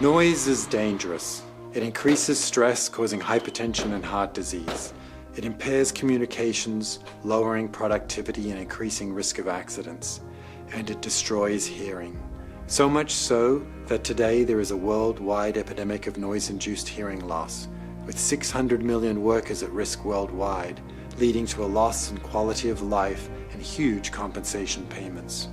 Noise is dangerous. It increases stress, causing hypertension and heart disease. It impairs communications, lowering productivity and increasing risk of accidents. And it destroys hearing. So much so that today there is a worldwide epidemic of noise-induced hearing loss, with 600 million workers at risk worldwide, leading to a loss in quality of life and huge compensation payments.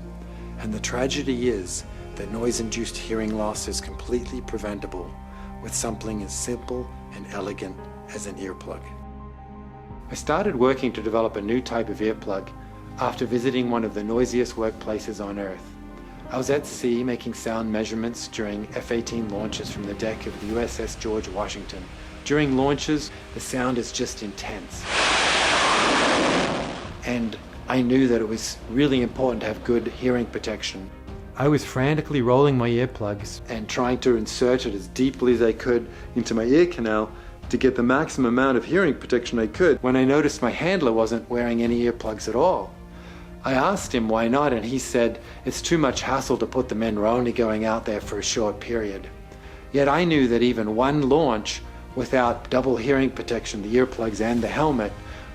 And the tragedy is that noise-induced hearing loss is completely preventable with something as simple and elegant as an earplug. I started working to develop a new type of earplug after visiting one of the noisiest workplaces on Earth. I was at sea making sound measurements during F-18 launches from the deck of the USS George Washington. During launches, the sound is just intense. And I knew that it was really important to have good hearing protection. I was frantically rolling my earplugs and trying to insert it as deeply as I could into my ear canal to get the maximum amount of hearing protection I could when I noticed my handler wasn't wearing any earplugs at all. I asked him why not, and he said it's too much hassle to put them in, we're only going out there for a short period. Yet I knew that even one launch without double hearing protection, the earplugs and the helmet,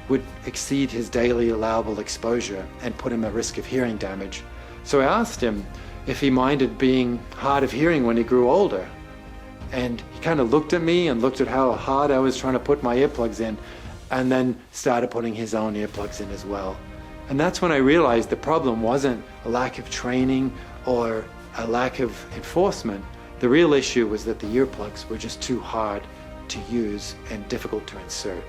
would exceed his daily allowable exposure and put him at risk of hearing damage. So I asked him if he minded being hard of hearing when he grew older. And he kind of looked at me and looked at how hard I was trying to put my earplugs in, and then started putting his own earplugs in as well. And that's when I realized the problem wasn't a lack of training or a lack of enforcement. The real issue was that the earplugs were just too hard to use and difficult to insert.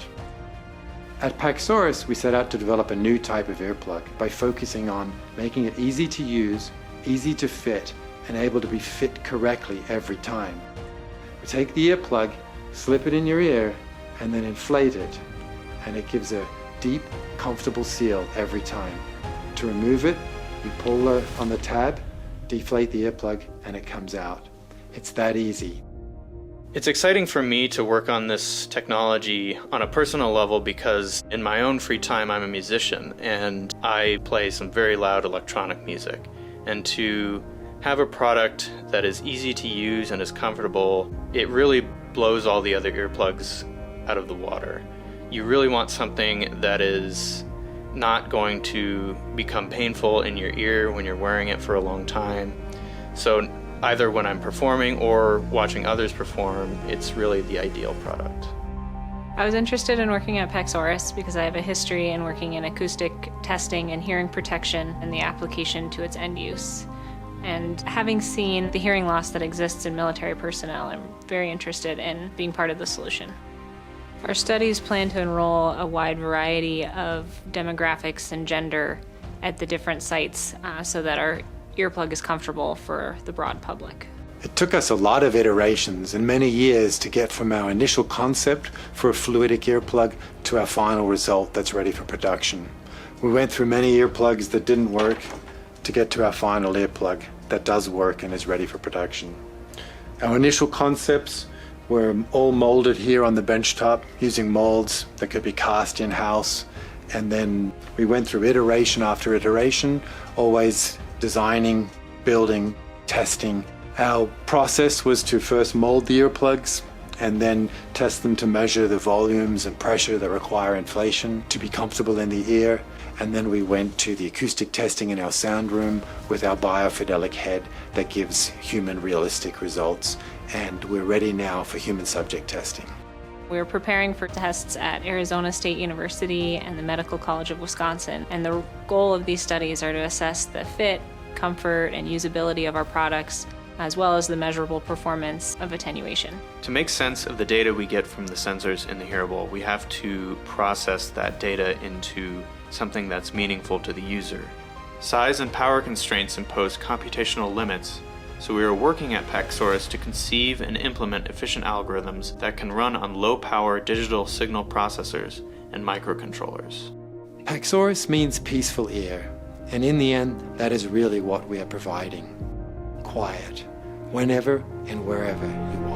At Paxauris, we set out to develop a new type of earplug by focusing on making it easy to use, easy to fit, and able to be fit correctly every time. We take the earplug, slip it in your ear, and then inflate it, and it gives a deep, comfortable seal every time. To remove it, you pull on the tab, deflate the earplug, and it comes out. It's that easy. It's exciting for me to work on this technology on a personal level because in my own free time I'm a musician and I play some very loud electronic music. And to have a product that is easy to use and is comfortable, it really blows all the other earplugs out of the water. You really want something that is not going to become painful in your ear when you're wearing it for a long time. So either when I'm performing or watching others perform, it's really the ideal product. I was interested in working at Paxorus because I have a history in working in acoustic testing and hearing protection and the application to its end use. And having seen the hearing loss that exists in military personnel, I'm very interested in being part of the solution. Our studies plan to enroll a wide variety of demographics and gender at the different sites so that our earplug is comfortable for the broad public. It took us a lot of iterations and many years to get from our initial concept for a fluidic earplug to our final result that's ready for production. We went through many earplugs that didn't work to get to our final earplug that does work and is ready for production. Our initial concepts were all molded here on the benchtop using molds that could be cast in-house, and then we went through iteration after iteration, always designing, building, testing. Our process was to first mold the earplugs and then test them to measure the volumes and pressure that require inflation to be comfortable in the ear. And then we went to the acoustic testing in our sound room with our biofidelic head that gives human realistic results. And we're ready now for human subject testing. We're preparing for tests at Arizona State University and the Medical College of Wisconsin. And the goal of these studies are to assess the fit, comfort, and usability of our products, as well as the measurable performance of attenuation. To make sense of the data we get from the sensors in the hearable, we have to process that data into something that's meaningful to the user. Size and power constraints impose computational limits, so we are working at Paxorus to conceive and implement efficient algorithms that can run on low-power digital signal processors and microcontrollers. Paxauris means peaceful ear, and in the end, that is really what we are providing. Quiet, whenever and wherever you want.